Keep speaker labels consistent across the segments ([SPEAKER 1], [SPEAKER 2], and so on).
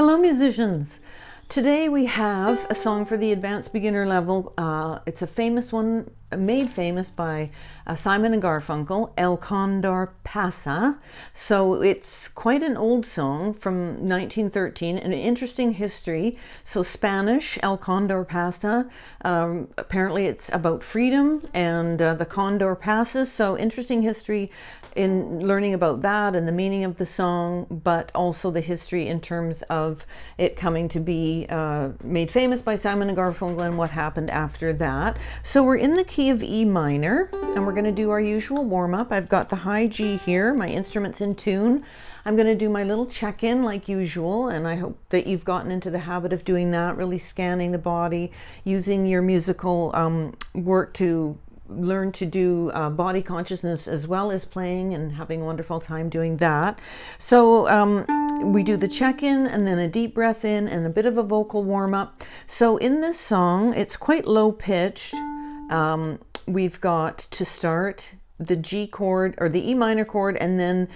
[SPEAKER 1] Hello musicians! Today we have a song for the advanced beginner level. It's a famous one, made famous by Simon and Garfunkel, El Condor, Pasa. So it's quite an old song from 1913, an interesting history. So Spanish, El Condor Pasa, apparently it's about freedom, and the condor passes. So interesting history in learning about that and the meaning of the song, but also the history in terms of it coming to be made famous by Simon and Garfunkel and what happened after that. So we're in the key of E minor, and we're going to do our usual warm-up. I've got the high G here, my instrument's in tune. I'm going to do my little check-in like usual, and I hope that you've gotten into the habit of doing that, really scanning the body, using your musical work to learn to do body consciousness as well as playing, and having a wonderful time doing that. So we do the check-in and then a deep breath in and a bit of a vocal warm-up. So in this song, it's quite low pitched. We've got to start the G chord or the E minor chord, and then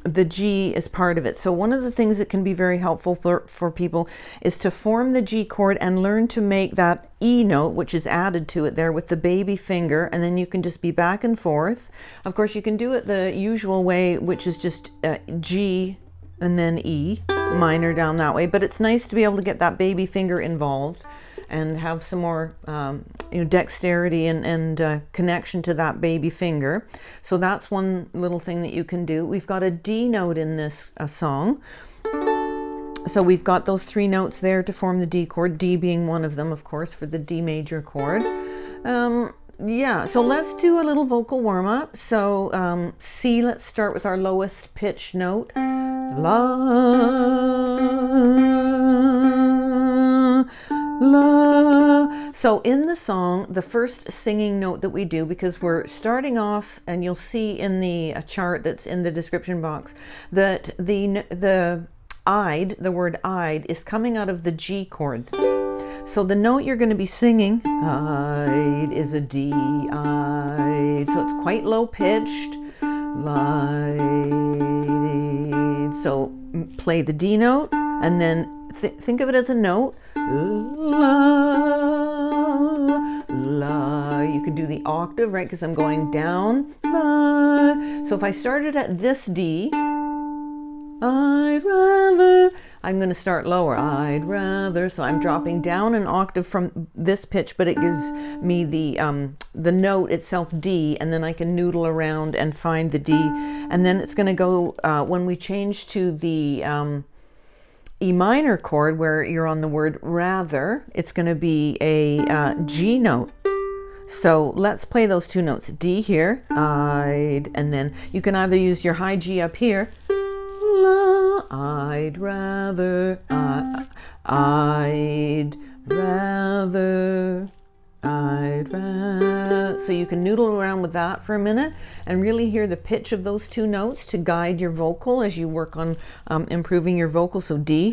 [SPEAKER 1] the G is part of it. So one of the things that can be very helpful for people is to form the G chord and learn to make that E note, which is added to it there, with the baby finger, and then you can just be back and forth. Of course, you can do it the usual way, which is just G and then E minor down that way, but it's nice to be able to get that baby finger involved and have some more dexterity and connection to that baby finger. So that's one little thing that you can do. We've got a D note in this song. So we've got those three notes there to form the D chord, D being one of them, of course, for the D major chord. Yeah, so let's do a little vocal warm-up. So C, let's start with our lowest pitch note. La, la. So in the song, the first singing note that we do, because we're starting off, and you'll see in the chart that's in the description box, that the I'd, the word I'd, is coming out of the G chord. So the note you're going to be singing, I'd, is a D, I'd. So it's quite low pitched. Light. So play the D note, and then think of it as a note. La, la. You could do the octave, right? Because I'm going down. La. So if I started at this D, I'd rather, I'm going to start lower. I'd rather. So I'm dropping down an octave from this pitch, but it gives me the note itself, D, and then I can noodle around and find the D. And then it's going to go, when we change to the E minor chord, where you're on the word rather, it's going to be a G note. So let's play those two notes. D here, I'd, and then you can either use your high G up here, I'd rather, I'd rather, I'd rather. So you can noodle around with that for a minute and really hear the pitch of those two notes to guide your vocal as you work on improving your vocal. So D,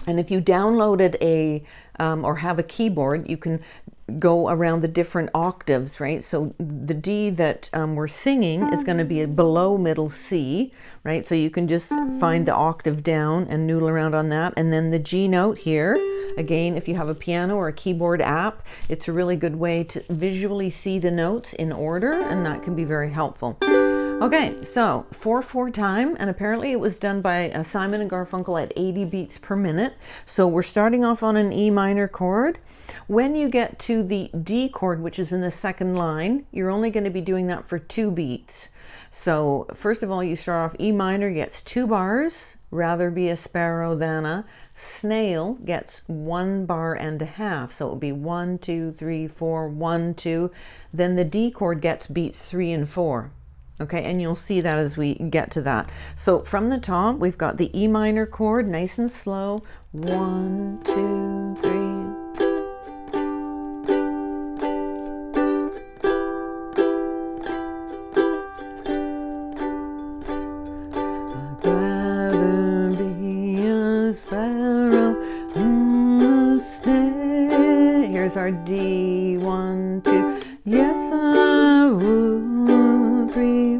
[SPEAKER 1] and if you downloaded a or have a keyboard, you can go around the different octaves, right? So the D that we're singing is going to be below middle C, right? So you can just find the octave down and noodle around on that. And then the G note here, again, if you have a piano or a keyboard app, it's a really good way to visually see the notes in order, and that can be very helpful. Okay, so 4/4 time, and apparently it was done by Simon and Garfunkel at 80 beats per minute. So we're starting off on an E minor chord. When you get to the D chord, which is in the second line, you're only going to be doing that for 2 beats. So first of all, you start off E minor, gets 2 bars, rather be a sparrow than a snail, gets 1 bar and a half. So it will be 1, 2, 3, 4, 1, 2. Then the D chord gets beats 3 and 4. Okay, and you'll see that as we get to that. So from the top, we've got the E minor chord, nice and slow. 1, 2, 3. I'd rather be a sparrow than a snail. Here's our D, 1, 2. Yes, I would. 3,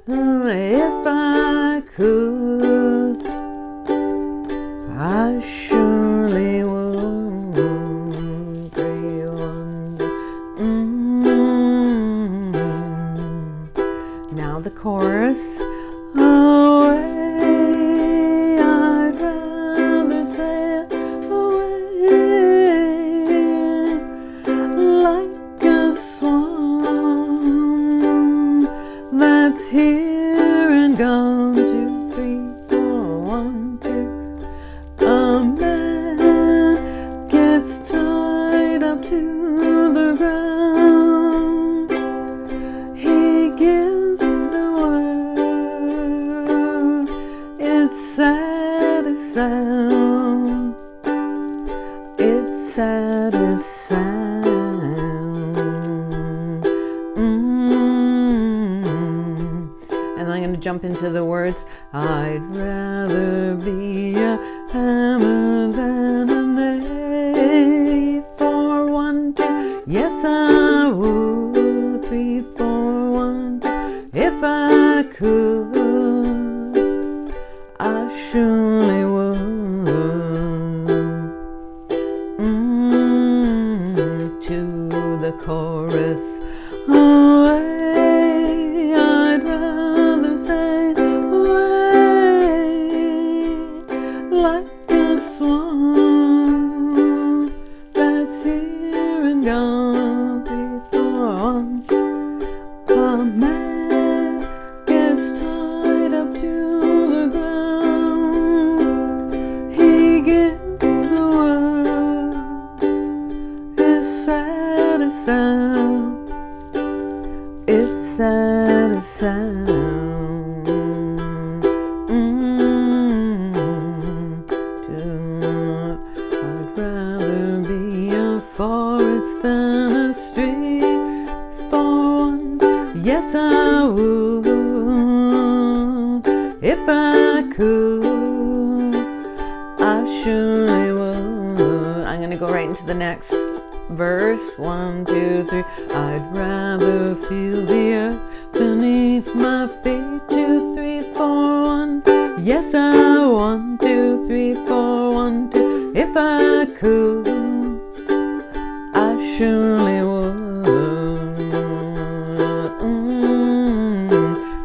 [SPEAKER 1] If I could, I surely would. Great wonder. Now the chorus. Away, I'd rather sail away like a swan that's here and gone. 2, 3, 4, 1, 2. A man gets tied up to the ground. He gives the word. It's sad as sound. It's sad as sound. And I'm going to jump into the words. I'd rather be a hammer than a nail. 4, 1, 2. Yes, I would. 3, 4, 1, 2. If I could, I surely would. To the chorus. Away, I'd rather sail away like a swan that's here and gone. 3, 4, 1. A man gets tied up to the ground. He gives the word. It's sad as sound. It's sad as sound. I'd rather be a forest than a stream. 4, 1. Yes, I would. If I could, I surely would. I'm going to go right into the next verse. 1, 2, 3. I'd rather feel the earth beneath my feet. 2, 3, 4, 1. Yes, I 1, 2, 3, 4, 1, 2. If I could, I surely would.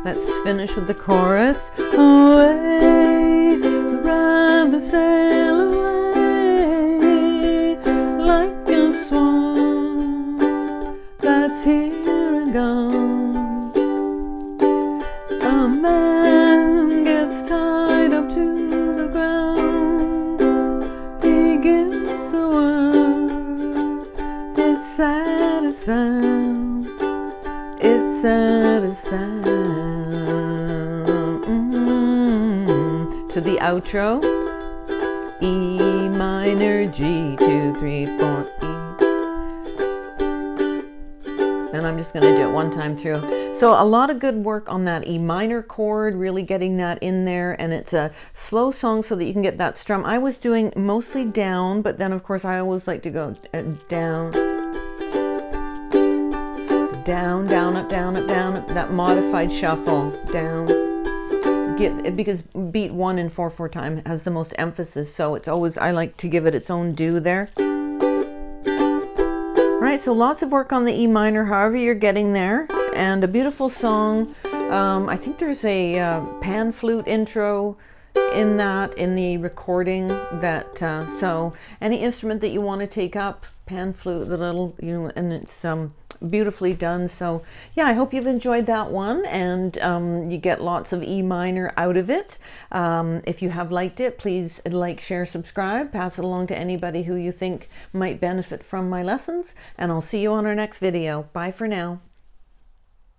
[SPEAKER 1] Let's finish with the chorus. Away, rather sail away like a swan that's here and gone. A man gets tied up to the ground. He gives the word. It's sad as sound. It's sad as sound. To the outro. E minor, G, 2, 3, 4, E. And I'm just going to do it one time through. So a lot of good work on that E minor chord, really getting that in there. And it's a slow song so that you can get that strum. I was doing mostly down, but then of course I always like to go down, down, down, up, down, up, down, up. That modified shuffle, down. Because beat 1 in 4/4 time has the most emphasis, so it's always, I like to give it its own due there. All right, so lots of work on the E minor, however you're getting there, and a beautiful song. I think there's a pan flute intro in the recording that, so any instrument that you want to take up, pan flute, the little, and it's beautifully done. So yeah, I hope you've enjoyed that one, and you get lots of E minor out of it. If you have liked it, please like, share, subscribe, pass it along to anybody who you think might benefit from my lessons, and I'll see you on our next video. Bye for now.